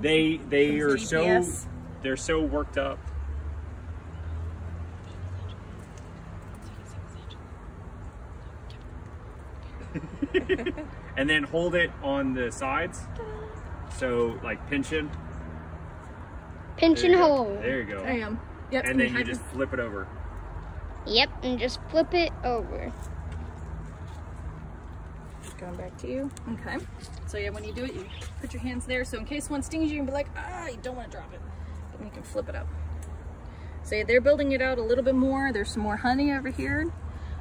They are they're so worked up. And then hold it on the sides. So like pinch and hold. There you go. I am. Yep. And then you just flip it over. Yep, and just flip it over. Going back to you. Okay. So yeah, when you do it, you put your hands there. So in case one stings you, you can be like, ah, you don't want to drop it. But then you can flip it up. So yeah, they're building it out a little bit more. There's some more honey over here.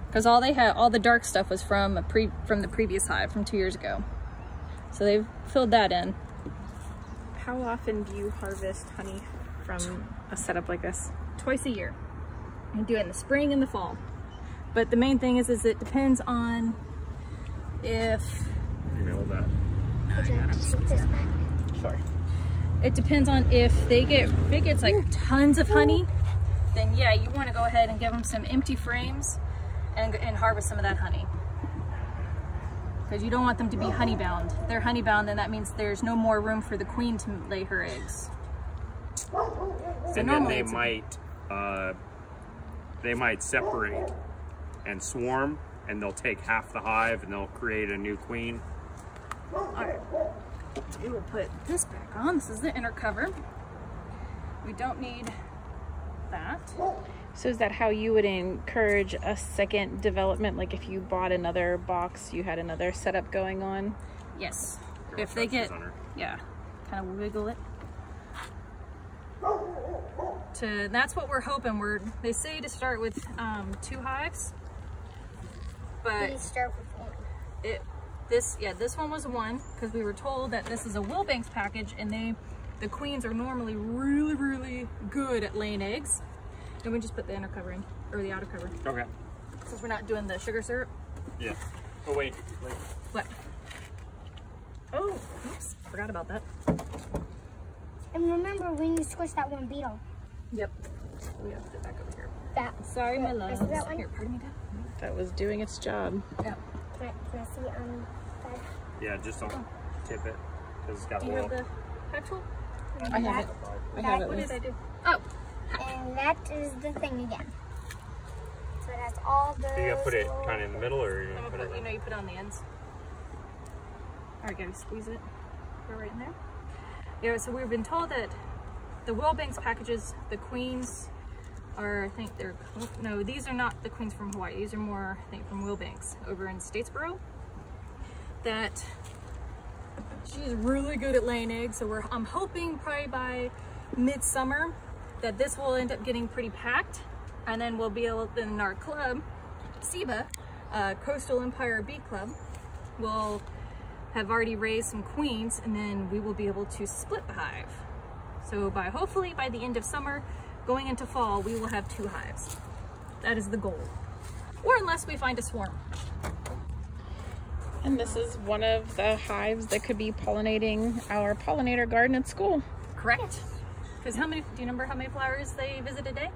Because all they had, all the dark stuff was from the previous hive from 2 years ago. So they've filled that in. How often do you harvest honey from a setup like this? Twice a year. You do it in the spring and the fall. But the main thing is it depends on if... You know that. Sorry. It depends on if it gets like tons of honey, then yeah, you want to go ahead and give them some empty frames and harvest some of that honey. Because you don't want them to be honey bound. If they're honey bound, then that means there's no more room for the queen to lay her eggs. So and then they might separate and swarm, and they'll take half the hive and they'll create a new queen. Alright, we will put this back on. This is the inner cover. We don't need that. So is that how you would encourage a second development? Like if you bought another box, you had another setup going on? Yes. If they get, yeah, kind of wiggle it. That's what we're hoping. They say to start with 2 hives, but We start with 1. This one was 1 because we were told that this is a Wilbanks package, and the queens are normally really, really good at laying eggs. Then we just put the inner cover in, or the outer cover. Okay. Since we're not doing the sugar syrup. Yeah. Oh wait. What? Oh, oops, forgot about that. And remember, we need to squish that one beetle. Yep. We have to put it back over here. That. Sorry, my love. That one? Here, pardon me, Dad. That was doing its job. Yeah. Can I see that? Yeah, just don't tip it because it's got Do you oil. have the hive tool? I have it. I have it. What did I do? Oh. And that is the thing again. So it has all the. So you gotta put it kind of in the middle, or you I'm gonna gonna put it? you put it on the ends. All right, gotta squeeze it. Go right in there. Yeah, so we've been told that the Wilbanks packages, the queens are, I think they're, no, these are not the queens from Hawaii. These are more, I think, from Wilbanks over in Statesboro. That she's really good at laying eggs. So I'm hoping probably by midsummer that this will end up getting pretty packed, and then we'll be able, in our club, SEBA, Coastal Empire Bee Club, will have already raised some queens, and then we will be able to split the hive. So hopefully by the end of summer, going into fall, we will have 2 hives. That is the goal. Or unless we find a swarm. And this is one of the hives that could be pollinating our pollinator garden at school. Correct. Because do you remember how many flowers they visit a day?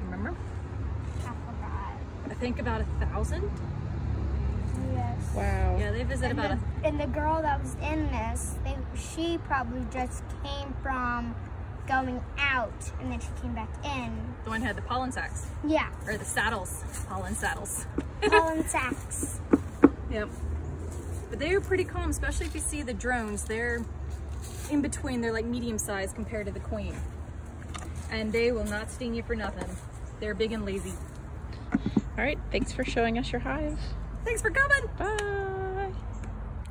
Remember? I forgot. I think about 1,000. Yes. Wow. Yeah, they visit about And the girl that was in this, she probably just came from going out, and then she came back in. the one who had the pollen sacs. Yeah. Or the saddles. Pollen saddles. Pollen sacks. Yep. But they are pretty calm, especially if you see the drones. They're in between. They're like medium sized compared to the queen. And they will not sting you for nothing. They're big and lazy. All right, thanks for showing us your hive. Thanks for coming. Bye.